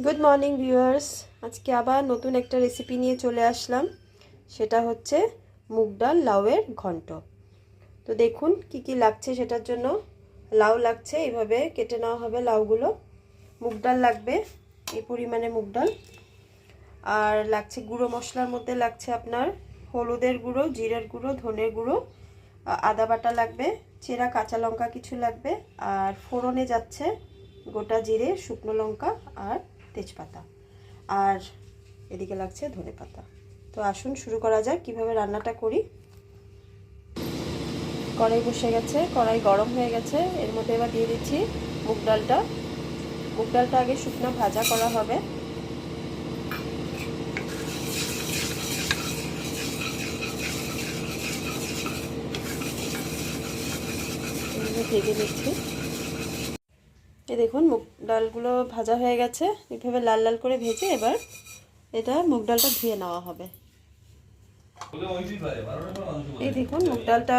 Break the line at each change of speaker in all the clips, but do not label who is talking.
Good morning viewers, আজকে আবার নতুন একটা রেসিপি নিয়ে চলে আসলাম। সেটা হচ্ছে মুগ ডাল লাউয়ের ঘন্ট। তো দেখুন কি কি লাগছে। সেটার জন্য লাউ লাগছে, এইভাবে কেটে নেওয়া হবে লাউগুলো। মুগ ডাল লাগবে এই পরিমাণে মুগ ডাল। আর লাগছে গুঁড়ো মশলার মধ্যে লাগছে আপনার হলুদের গুঁড়ো, জিরের গুঁড়ো, ধনের গুঁড়ো, আদা বাটা লাগবে, চেরা কাঁচা লঙ্কা কিছু লাগবে, আর ফোড়নে যাচ্ছে গোটা জিরে, শুকনো লঙ্কা আর তেজপাতা, আর এদিকে লাগছে ধনেপাতা। তো আসুন শুরু করা যাক কিভাবে রান্নাটা করি। কড়াই বসে গেছে, কড়াই গরম হয়ে গেছে। এর মধ্যে এবার দিয়ে দিচ্ছি মুগ ডালটা। মুগ ডালটা আগে শুকনো ভাজা করা হবে। ভেজে নিচ্ছি। এই দেখুন মুগ ডালগুলো ভাজা হয়ে গেছে। এইভাবে লাল লাল করে ভেজে এবার এটা মুগ ডালটা ধুয়ে নেওয়া হবে। এই দেখুন মুগ ডালটা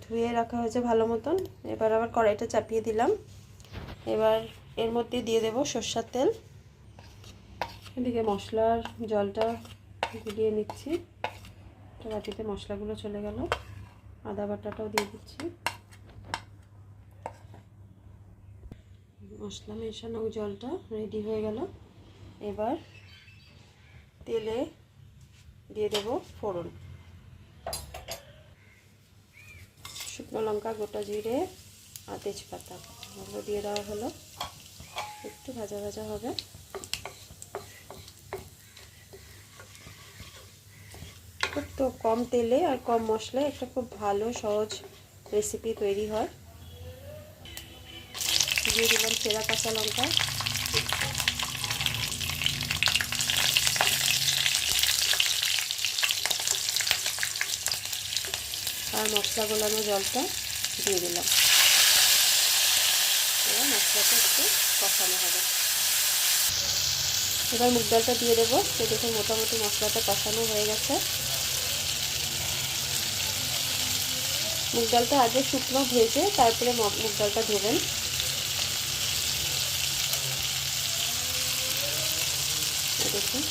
ধুয়ে রাখা হয়েছে ভালো মতন। এবার আবার কড়াইটা চাপিয়ে দিলাম। এবার এর মধ্যে দিয়ে দেব সরষের তেল। এদিকে মশলার জলটা গুলিয়ে নিচ্ছি। বাটিতে মশলাগুলো চলে গেল। আদা বাটাটাও দিয়ে দিচ্ছি। মশলা মেশানো জলটা রেডি হয়ে গেল। এবার তেলে দিয়ে দেব ফোড়ন, শুকনো লঙ্কা, গোটা জিরে আর তেজপাতা, এগুলো দিয়ে দেওয়া হলো। একটু ভাজা ভাজা হবে। খুব তো কম তেলে আর কম মশলায় একটা খুব ভালো সহজ রেসিপি তৈরি হয়। দিয়ে দিলাম চেরা কাঁচা লঙ্কা, আর মশলা গোলানো জলটা দিয়ে দিলাম। এবার মশলাটা একটু কষানো হবে। এবার মুগ ডালটা দিয়ে দেবো। তো দেখুন মোটামুটি মশলাটা কষানো হয়ে গেছে। মুগ ডালটা আগে শুকনো ভেজে তারপরে মুগ ডালটা ধোবেন। দেখুন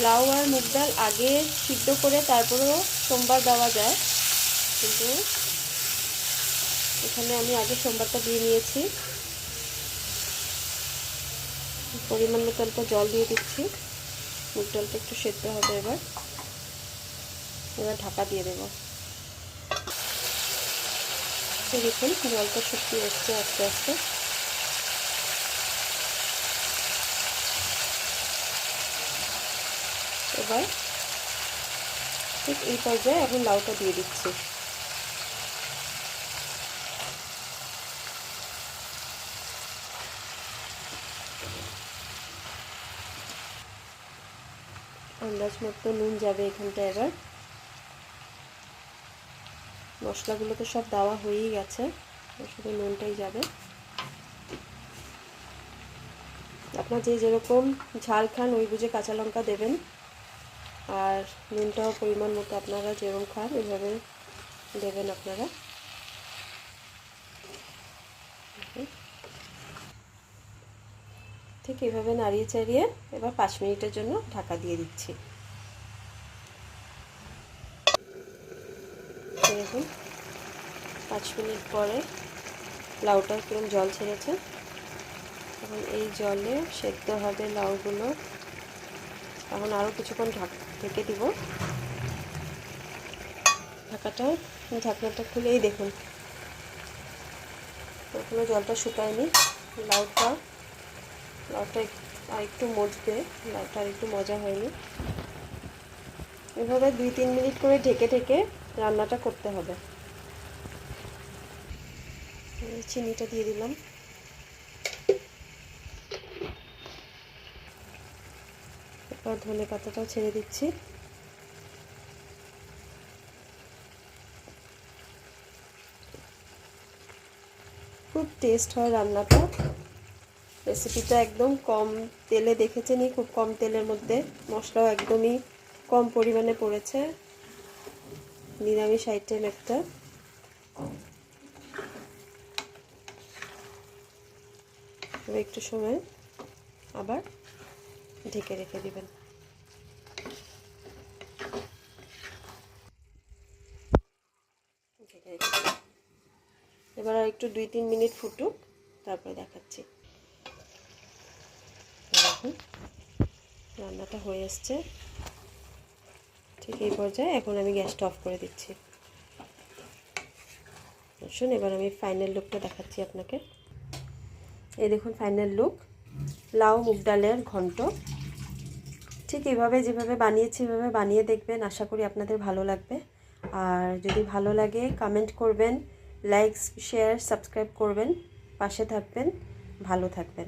লাউ আর মুগ ডাল আগে সিদ্ধ করে তারপরেও সোমবার দেওয়া যায়, কিন্তু এখানে আমি আগে সোমবারটা দিয়ে নিয়েছি। পরিমাণ মতো অল্প জল দিয়ে দিচ্ছি। মুগ ডালটা একটু সেদ্ধ হবে। এবার ঢাকা দিয়ে দেবো। দেখুন জলটা শুকিয়ে এসছে আস্তে আস্তে। এবার ঠিক এই পর্যায়ে এখন লাউটা দিয়ে দিচ্ছি। আন্দাজ মতো নুন যাবে এখানটা। এবার মশলাগুলো তো সব দেওয়া হয়েই গেছে, শুধু নুনটাই যাবে। আপনার যেরকম ঝাল খান ওই বুঝে কাঁচা লঙ্কা দেবেন, আর নুনটাও পরিমাণ মতো আপনারা যেরকম খান ওইভাবে দেবেন আপনারা। ঠিক এইভাবে নাড়িয়ে চাড়িয়ে এবার 5 মিনিটের জন্য ঢাকা দিয়ে দিচ্ছি। দেখুন 5 মিনিট পরে লাউটা কিরকম জল ছেড়েছে। এখন এই জলে সেদ্ধ হবে লাউগুলো। এখন আরও কিছুক্ষণ ঢেকে দিব। ঢাকনাটা খুলেই দেখুন এখনো জলটা শুকায়নি। লাউটা আর একটু মজবে, লাউটা আর একটু মজা হয়নি। এভাবে 2-3 মিনিট করে ঢেকে ঢেকে রান্নাটা করতে হবে। চিনিটা দিয়ে দিলাম। এবার ধনে পাতাটাও ছেড়ে দিচ্ছি। খুব টেস্ট হয় রান্নাটা। রেসিপিটা একদম কম তেলে দেখেছেনই, খুব কম তেলের মধ্যে। মশলাও একদমই কম পরিমাণে পড়েছে। নিরামিষ আইটেম একটা। এবার একটু সময় আবার ঢেকে রেখে দিবেন। এবার আর একটু 2-3 মিনিট ফুটুক, তারপরে দেখাচ্ছি। দেখুন রান্নাটা হয়ে এসছে, ঠিক এই পর্যায়ে এখন আমি গ্যাসটা অফ করে দিচ্ছি। শুন, এবার আমি ফাইনাল লুকটা দেখাচ্ছি আপনাকে। এই দেখুন ফাইনাল লুক, লাউ মুগ ডালের ঘন্ট। ঠিক এইভাবে যেভাবে বানিয়েছি এভাবে বানিয়ে দেখবেন, আশা করি আপনাদের ভালো লাগবে। আর যদি ভালো লাগে কমেন্ট করবেন, লাইক শেয়ার সাবস্ক্রাইব করবেন, পাশে থাকবেন, ভালো থাকবেন।